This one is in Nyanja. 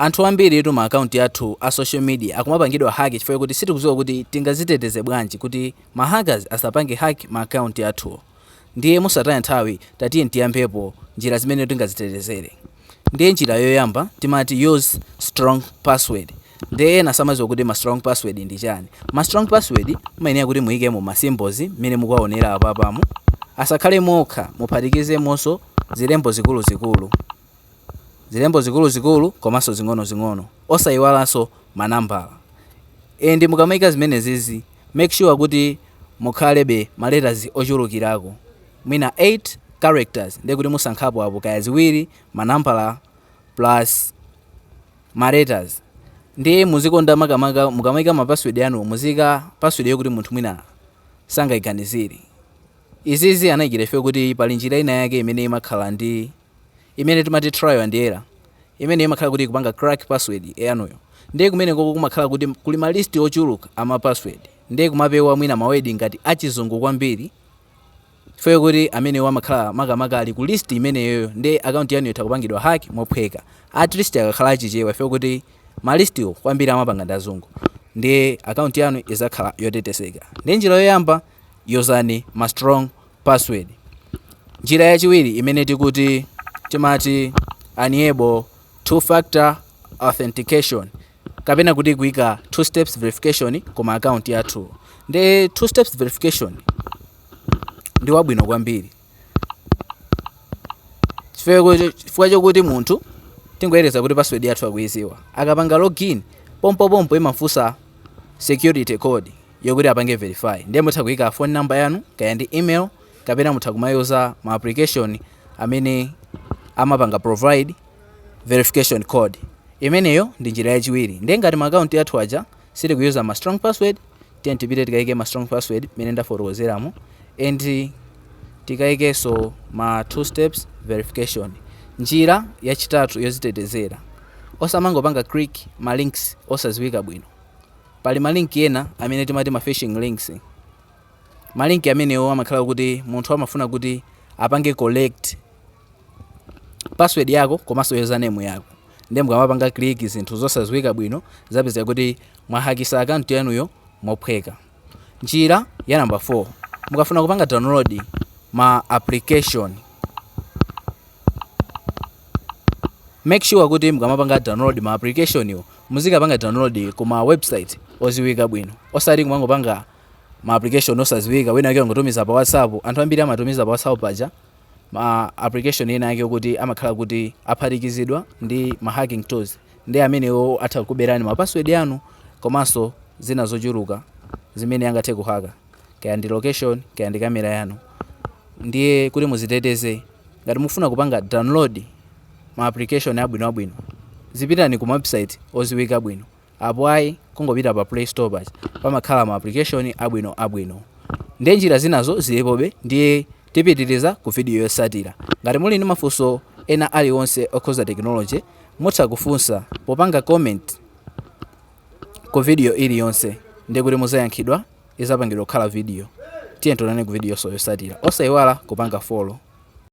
Anthu ambiri tu ma account yathu a social media akumapangidwa hack chifukwa kuti sitikudziwa kuti tingaziteteze bwanji kuti ma hackers asapange hack ma account yathu. Ndiye musataya nthawi tatiye tiyambepo njira zimene tingazitetezere. Ndiye njira yoyamba timati use strong password. Ndiye ena samadziwa kuti ma strong password ndi chani. Ma strong password mayenera kuti muyikemo ma symbols mmene mukuwaonera apapamo. Asakhale mokha muphatikize monso zilembo zikuluzikulu. Zilembo zikuluzikulu komanso zing'ono-zing'ono. Osayiwalanso manambala. Ndi mukamayika zimene zizi, make sure kuti mukhalebe ma letters ochulukirako. Mwina 8 characters ndiye kuti musankhapo apo kaya ziwiri manambala plus ma letters. Ndiye muzikonda makamaka mukamayika ma password yanu muzika password yokuti munthu mwina sangayiganizire. Izizi anayikira ife kuti pali njira ina yake imene imakhala ndi imene timati trial and error. Imene imakhala kuti kupanga crack password yanuyo. Ndiye kumene koko kumakhala kuti kuli ma list ochuluka ama password. Ndiye kumapewa mwina mawedi ngati achizungu kwambiri. Ife kuti amene wamakhala makamaka ali ku list imeneyo ndiye account yanu itha kupangidwa hack mophweka. At least akakhala achichewa ife kuti ma list kwambiri amapanga ndazungu. Ndiye account yanu izakhala yotetezeka. Ndiye njira yoyamba yozani ma strong password. Njira yachiwiri imene tikuti timati enable two-factor authentication kapena kuti kuika two steps verification koma account yathu. Ndiye two steps verification ndi wabwino kwambiri. Chifukwa chokuti munthu tingoyereza kuti password yathu akuiziwa. Akapanga login pompo imafunsa security code yokuti apange verify. Ndiye mutha kuyika phone number yanu kaya ndi email kapena mutha kumayuza ma application amene amapanga provide verification code. Imeneyo ndi njira yachiwiri. Ndiye ngati ma account yathu aja siti kuyuza ma strong password, tiye tipite tikayike ma strong password mene ndafotokozeramo and tikayikeso ma two steps verification. Njira yachitatu yozitetezera. Osamangopanga click ma links osaziwika bwino. Pali ma link ena amene timati ma phishing links. Ma link amenewo amakhala kuti munthu amafuna kuti apange collect password yako komanso username yako. Ndiye mukamapanga click zinthu zosaziwika bwino zapeza kuti mwahakisa account yanuyo mophweka. Njira ya number 4. Mukafuna kupanga download ma application. Make sure kuti mukamapanga download ma application yo muzikapanga download kuma website oziwika bwino. Osati kumangopanga ma application osaziwika wina yake ngotumiza pa WhatsApp. Anthu ambiri amatumiza pa WhatsApp paja ma application ena yake kuti amakhala kuti aphatikizidwa ndi ma hacking tools. Ndiye amenewo atha kuberani ma password yanu komanso zina zochuluka zimene angathe kuhaka. Kaya ndi location, kaya ndi camera yanu. Ndiye kuti muziteteze ngati mufuna kupanga download ma application abwino zipitani ku website oziwika bwino. Apo ayi kungopita pa Play Store paja pamakhala ma application abwino. Ndiye njira zinazo zilipobe. Ndiye tipitiriza ku video yosatira. Ngati muli ndi mafunso ena aliwonse okhoza technology mutha kufunsa popanga comment ku video iliyonse ndiye kuti muzayankhidwa izapangidwa kukhala video. Tiye tionane ku video yosatira. Osayiwala kupanga follow.